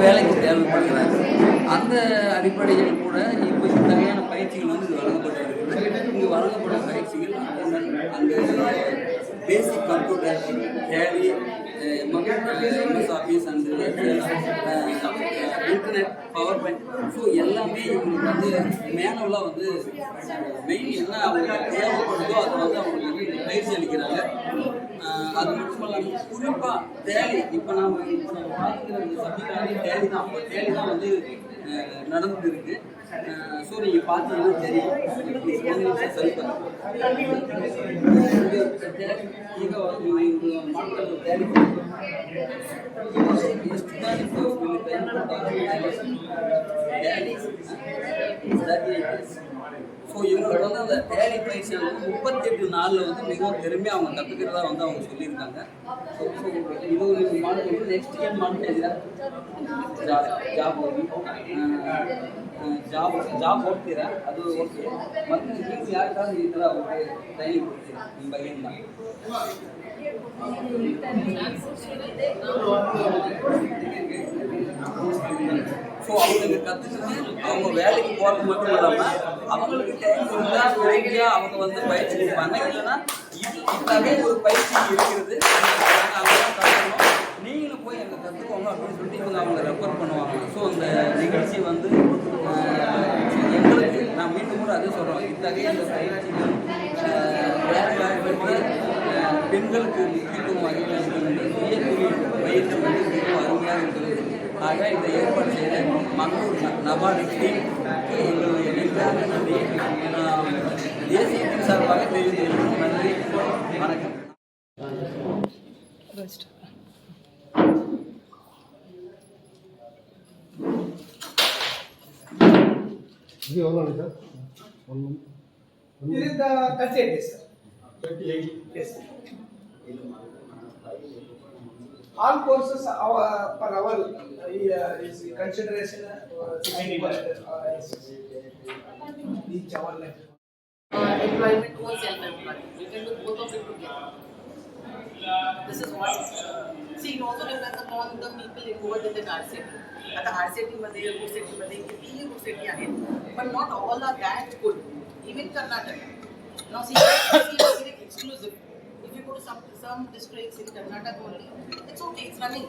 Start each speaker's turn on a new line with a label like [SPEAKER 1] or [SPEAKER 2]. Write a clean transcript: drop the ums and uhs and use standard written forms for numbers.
[SPEAKER 1] வேலைக்கு தேவைப்படுகிறாங்க. அந்த அடிப்படையில் கூட இப்போ இத்தகையான பயிற்சிகள் வந்து வழங்கப்பட்டு இருக்குது. இங்கு வழங்கப்படும் பயிற்சிகள் அந்த basic computer, Tally, MS office and internet, power point, so எல்லாமே இவங்களுக்கு வந்து மேனுவலாக வந்து மெயின் என்ன அவங்களுக்கு தேவைப்படுதோ அதை வந்து அவங்களுக்கு பயிற்சி அளிக்கிறாங்க. அது மட்டும் இல்லாமல் குறிப்பாக டேலி, இப்போ நம்ம பார்க்குற சப்ஜெக்டாக டேலி தான். அப்போ டேலி தான் வந்து நடந்துட்டு இருக்கு. ஸோ நீங்கள் பார்த்தீங்கன்னா தெரியும். சரி ಈಗ ಮಾಡ್ತಾರೆ ಟ್ಯಾಲಿ ஸோ இவங்களுக்கு வந்து அந்த டேலி பயிற்சி வந்து 38 நாளில் வந்து மிகவும் திறமையாக அவங்க கற்றுக்கிறதா வந்து அவங்க சொல்லியிருக்காங்க. ஸோ இது ஒரு மாடல். ನೆಕ್ಸ್ಟ್ ಏನು ಮಾಡ್ತಾ ಇದ್ದೀರಾ? ಜಾಬ್ ಹೋಗ್ತೀರಾ, ಅದು ಓಕೆ. ಮತ್ತು ನೀವು ಯಾರಿಗಾದ್ರೂ ಈ ಥರ ಅವ್ರಿಗೆ ಟ್ರೈನಿಂಗ್ ಕೊಡ್ತೀರಾ ನಿಮ್ಮ ಬಗೆಯಿಂದ? ஸோ அவங்களுக்கு கற்றுக்கிட்டு அவங்க வேலைக்கு போகிறது மட்டும் இல்லாமல் அவங்களுக்கு தேவையா அவங்க வந்து பயிற்சி கொடுப்பாங்க. இல்லைன்னா இதுக்காக ஒரு பயிற்சி இருக்கிறது, நீங்களும் போய் அங்கே கற்றுக்கோங்க அப்படின்னு சொல்லிட்டு இவங்க அவங்க ரெஃபர் பண்ணுவாங்க. ஸோ அந்த நிகழ்ச்சி வந்து எங்களுக்கு நான் மீண்டும் கூட அதே சொல்கிறோம், இத்தகைய இந்த பயிற்சிகள் பெண்களுக்கு முக்கியத்துவம் அதிகம் சுயதொழில் மையத்தில் வந்து மிகவும் அருமையாக இருக்கிறது. ஆக இந்த ஏற்பாடு செய்த மங்களூர் நபார்டு டீமுக்கு எங்களுடைய நன்றி தேசியத்தின் சார்பாக தெரிவித்துள்ளோம். நன்றி, வணக்கம்.
[SPEAKER 2] This is the 38 days, sir. 38? Yes. All courses per hour is consideration 60%. Each hour like.
[SPEAKER 3] Employment or self-employment. You can do both of it together. This is what. See, it also depends upon the people involved in the hard setting. At the hard setting, there good setting, there good setting again. But not all are that good. Even Karnataka. Now, see, it's exclusive. If you go to some districts in Karnataka only, it's okay, it's running.